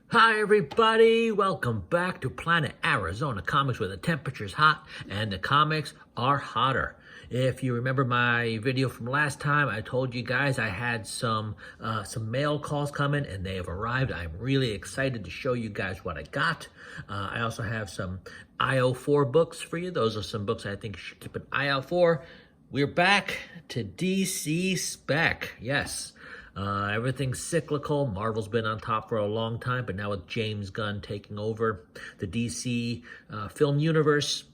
Hi everybody, welcome back to Planet Arizona Comics, where the temperature's hot and the comics are hotter. If you remember my video from last time, I told you guys I had some mail calls coming and they have arrived. I'm really excited to show you guys what I got. I also have some IO4 books for you. Those are some books I think you should keep an eye out for. We're back to DC Spec, yes. Everything's cyclical. Marvel's been on top for a long time, but now with James Gunn taking over the DC film universe,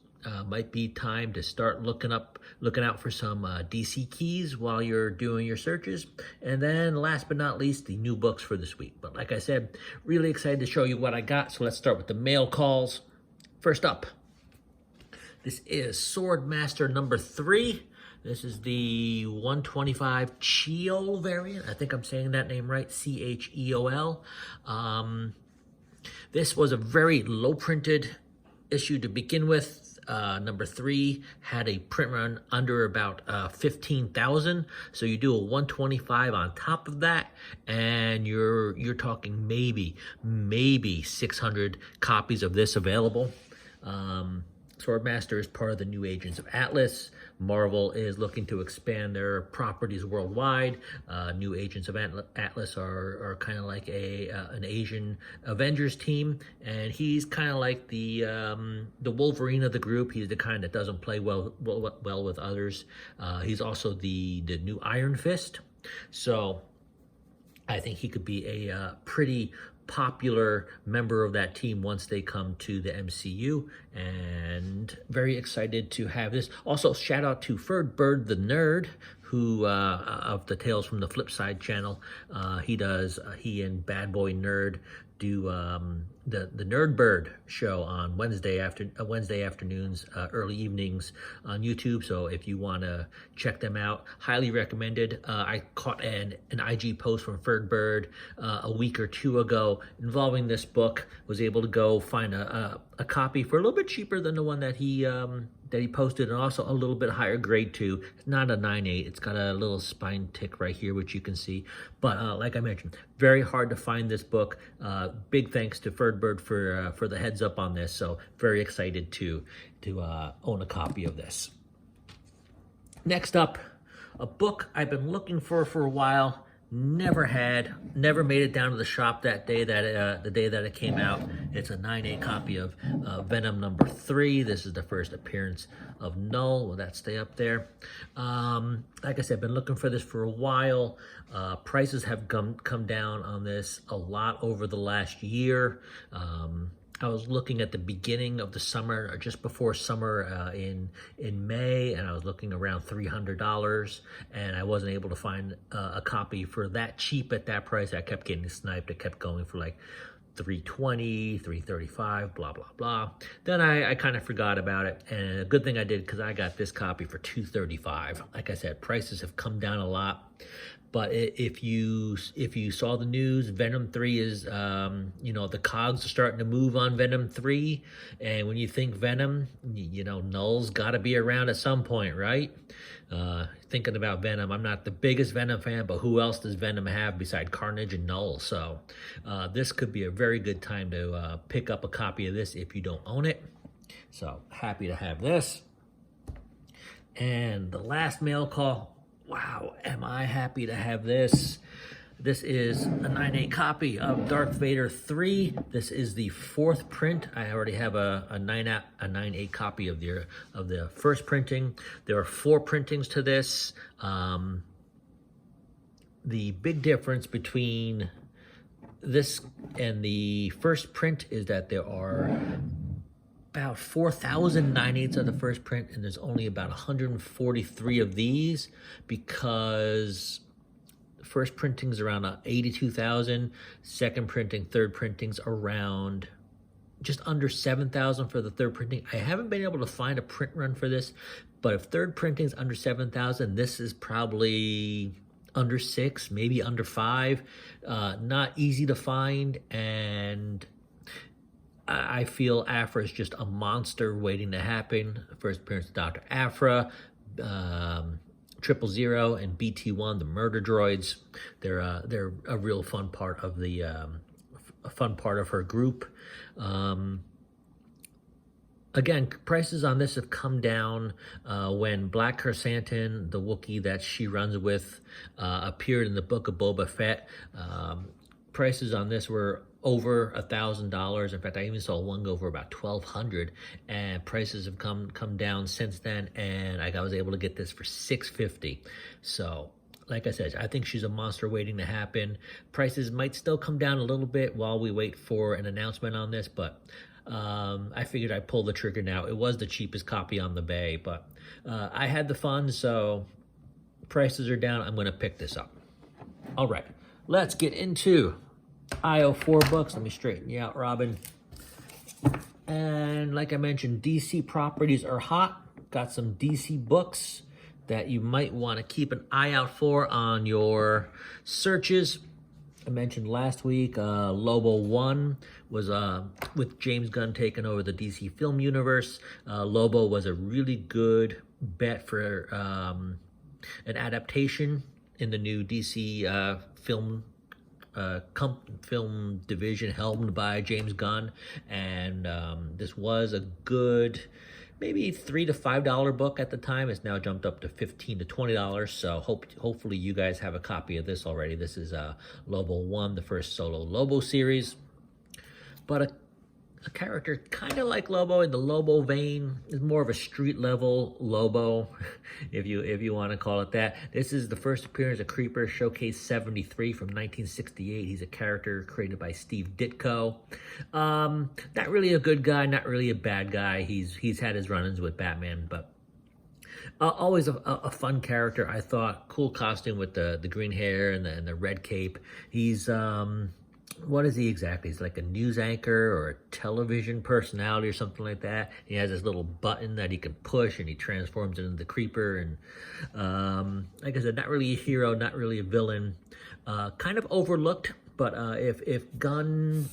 might be time to start looking out for some DC keys while you're doing your searches. And then last but not least, the new books for this week. But like I said, really excited to show you what I got. So let's start with the mail calls. First up, this is Swordmaster number 3. This is the 125 Cheol variant. I think I'm saying that name right, Cheol. This was a very low printed issue to begin with. Number 3 had a print run under about 15,000. So you do a 125 on top of that, and you're talking maybe 600 copies of this available. Swordmaster is part of the new Agents of Atlas. Marvel is looking to expand their properties worldwide. New Agents of Atlas are kind of like an Asian Avengers team, and he's kind of like the Wolverine of the group. He's the kind that doesn't play well with others. He's also the new Iron Fist, so I think he could be a pretty popular member of that team once they come to the MCU, and very excited to have this. Also, shout out to Bird the Nerd, who of the Tales from the Flip Side channel. He and Bad Boy Nerd do the Nerd Bird show on Wednesday afternoons, early evenings on YouTube. So if you want to check them out, highly recommended. I caught an IG post from Bird a week or two ago involving this book. Was able to go find a copy for a little bit cheaper than the one that he posted, and also a little bit higher grade too. It's not a 9.8. It's got a little spine tick right here, which you can see. But like I mentioned, very hard to find this book. Big thanks to Bird for the heads up on this. So very excited to own a copy of this. Next up, a book I've been looking for a while. Never made it down to the shop that day the day that it came out. It's a 9.8 copy of Venom number 3. This is the first appearance of Null. Will that stay up there? Like I said, I've been looking for this for a while. Prices have come down on this a lot over the last year. I was looking at the beginning of the summer, or just before summer, in May, and I was looking around $300, and I wasn't able to find a copy for that cheap at that price. I kept getting sniped. It kept going for like $320, $335, blah blah blah. Then I kind of forgot about it, and a good thing I did, because I got this copy for $235. Like I said, prices have come down a lot. But if you saw the news, Venom 3 is, the cogs are starting to move on Venom 3. And when you think Venom, Null's got to be around at some point, right? Thinking about Venom, I'm not the biggest Venom fan, but who else does Venom have beside Carnage and Null? So this could be a very good time to pick up a copy of this if you don't own it. So happy to have this. And the last mail call. Wow, am I happy to have this. This is a 9.8 copy of Vader III. This is the 4th print. I already have a 9.8 copy of the first printing. There are 4 printings to this. The big difference between this and the first print is that there are about 4,000 9/8 of the first print, and there's only about 143 of these, because the first printing's around 82,000, second printing, third printing's around just under 7,000 for the third printing. I haven't been able to find a print run for this, but if third printing's under 7,000, this is probably under 6, maybe under 5. Not easy to find, and I feel Aphra is just a monster waiting to happen. First appearance of Dr. Aphra, 000 and BT1, the murder droids. They're a real fun part of the a fun part of her group. Again, prices on this have come down when Black Chrysanthemum, the Wookiee that she runs with, appeared in the Book of Boba Fett. Prices on this were over $1,000. In fact, I even saw one go for about $1,200, and prices have come down since then. And I was able to get this for $650. So, like I said, I think she's a monster waiting to happen. Prices might still come down a little bit while we wait for an announcement on this, but I figured I'd pull the trigger now. It was the cheapest copy on the bay, but I had the funds, so prices are down. I'm going to pick this up. All right, let's get into IO4 books. Let me straighten you out, Robin. And like I mentioned, DC properties are hot. Got some DC books that you might want to keep an eye out for on your searches. I mentioned last week, Lobo 1 was with James Gunn taking over the DC film universe. Lobo was a really good bet for an adaptation in the new DC film division helmed by James Gunn. And this was a good, maybe $3 to $5 book at the time. It's now jumped up to $15 to $20. So hopefully you guys have a copy of this already. This is Lobo 1, the first solo Lobo series. But a character kind of like Lobo in the Lobo vein, is more of a street level Lobo, if you want to call it that. This is the first appearance of Creeper Showcase 73 from 1968. He's a character created by Steve Ditko. Not really a good guy, not really a bad guy. He's had his run-ins with Batman, but always a fun character. I thought cool costume with the green hair and the red cape. He's what is he exactly? He's like a news anchor or a television personality or something like that. He has this little button that he can push and he transforms into the Creeper. And like I said, not really a hero, not really a villain. Kind of overlooked, but if Gunn,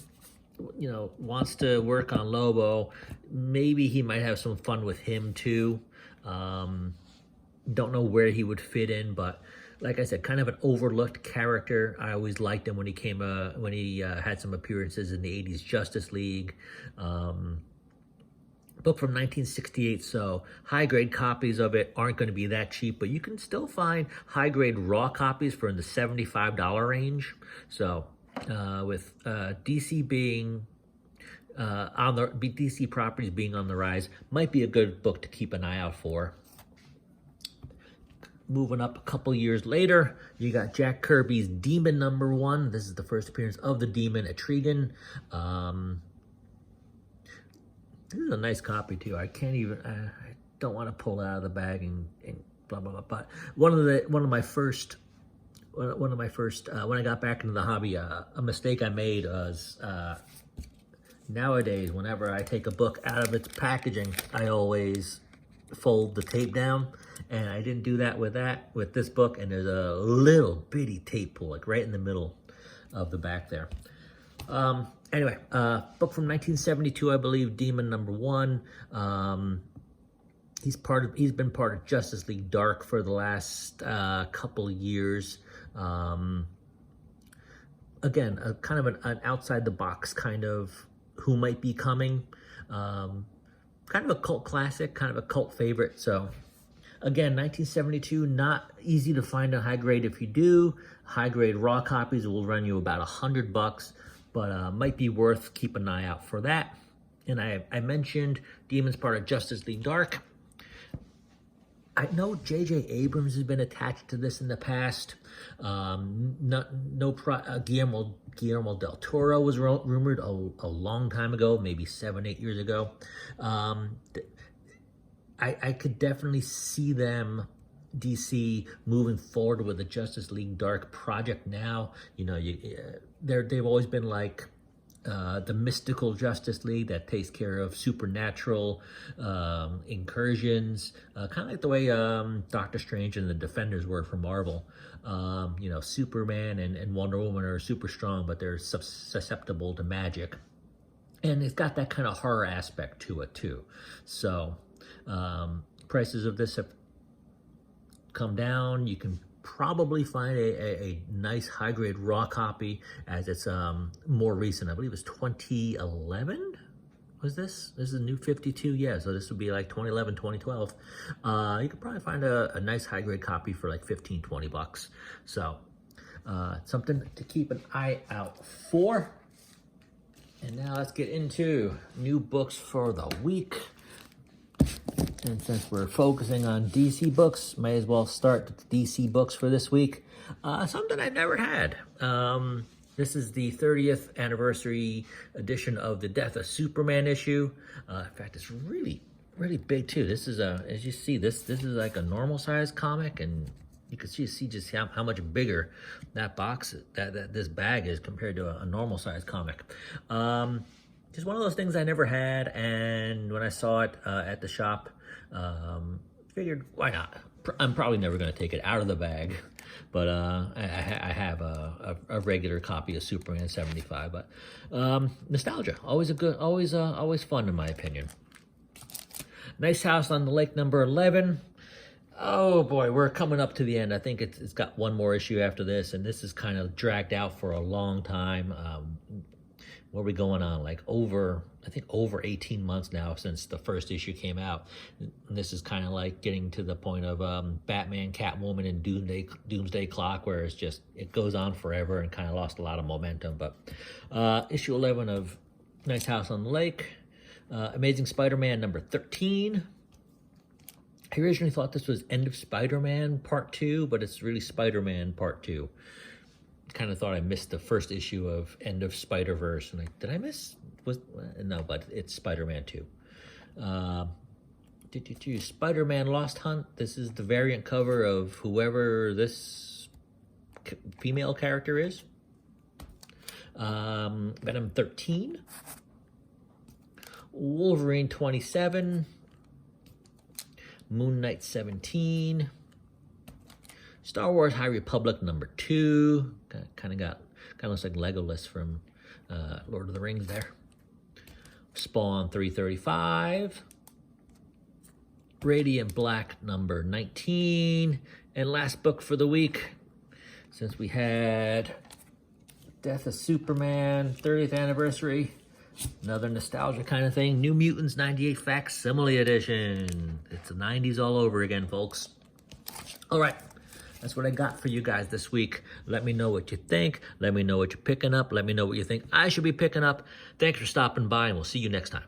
wants to work on Lobo, maybe he might have some fun with him too. Don't know where he would fit in, but like I said, kind of an overlooked character. I always liked him when he had some appearances in the 80s Justice League. Book from 1968, so high-grade copies of it aren't going to be that cheap, but you can still find high-grade raw copies for in the $75 range. So with DC being DC properties being on the rise, might be a good book to keep an eye out for. Moving up a couple years later, you got Jack Kirby's Demon #1. This is the first appearance of the Demon Etrigan. This is a nice copy too. I don't want to pull it out of the bag and blah blah blah. But one of my first when I got back into the hobby, a mistake I made was nowadays whenever I take a book out of its packaging, I always fold the tape down. And I didn't do that with this book, and there's a little bitty tape pull, like right in the middle of the back there. Anyway, book from 1972, I believe, Demon #1. He's been part of Justice League Dark for the last couple of years. Again, kind of an outside the box kind of who might be coming. Kind of a cult classic, kind of a cult favorite. So. Again, 1972, not easy to find a high grade. If you do, high grade raw copies will run you about $100, but might be worth keeping an eye out for that. And I mentioned Demon's part of Justice League Dark. I know J.J. Abrams has been attached to this in the past. Guillermo del Toro was rumored a long time ago, maybe 7-8 years ago. I could definitely see them, DC, moving forward with the Justice League Dark project now. They've always been like the mystical Justice League that takes care of supernatural incursions, kind of like the way Doctor Strange and the Defenders were for Marvel. Superman and Wonder Woman are super strong, but they're susceptible to magic. And it's got that kind of horror aspect to it too. So prices of this have come down. You can probably find a nice high-grade raw copy, as it's more recent. I believe it's 2011. Was this? This is a new 52, yeah, so this would be like 2011, 2012. You could probably find a nice high-grade copy for like 15, 20 bucks. So, something to keep an eye out for. And now let's get into new books for the week. And since we're focusing on DC books, may as well start with the DC books for this week. Something I never had. This is the 30th anniversary edition of the Death of Superman issue. In fact, it's really, really big too. This is as you see, this is like a normal size comic, and you can see just how much bigger that box, that this bag is compared to a normal size comic. Just one of those things I never had, and when I saw it at the shop, figured, why not? I'm probably never going to take it out of the bag, but I have a regular copy of Superman 75. But nostalgia, always fun in my opinion. Nice House on the Lake number 11. Oh boy, we're coming up to the end. I think it's got one more issue after this, and this is kind of dragged out for a long time. What are we going on? Like I think over 18 months now since the first issue came out. And this is kind of like getting to the point of Batman, Catwoman, and Doomsday Clock, where it goes on forever and kind of lost a lot of momentum. But issue 11 of Nice House on the Lake, Amazing Spider-Man number 13. I originally thought this was End of Spider-Man Part 2, but it's really Spider-Man Part 2. Kind of thought I missed the first issue of End of Spider-Verse, and did I miss? No, but it's Spider-Man 2. Spider-Man Lost Hunt. This is the variant cover of whoever this female character is. Venom 13. Wolverine 27. Moon Knight 17. Star Wars High Republic number 2. Kind of looks like Legolas from Lord of the Rings there. Spawn 335. Radiant Black number 19. And last book for the week, since we had Death of Superman 30th anniversary, another nostalgia kind of thing. New Mutants 98 Facsimile Edition. It's the 90s all over again, folks. All right. That's what I got for you guys this week. Let me know what you think. Let me know what you're picking up. Let me know what you think I should be picking up. Thanks for stopping by, and we'll see you next time.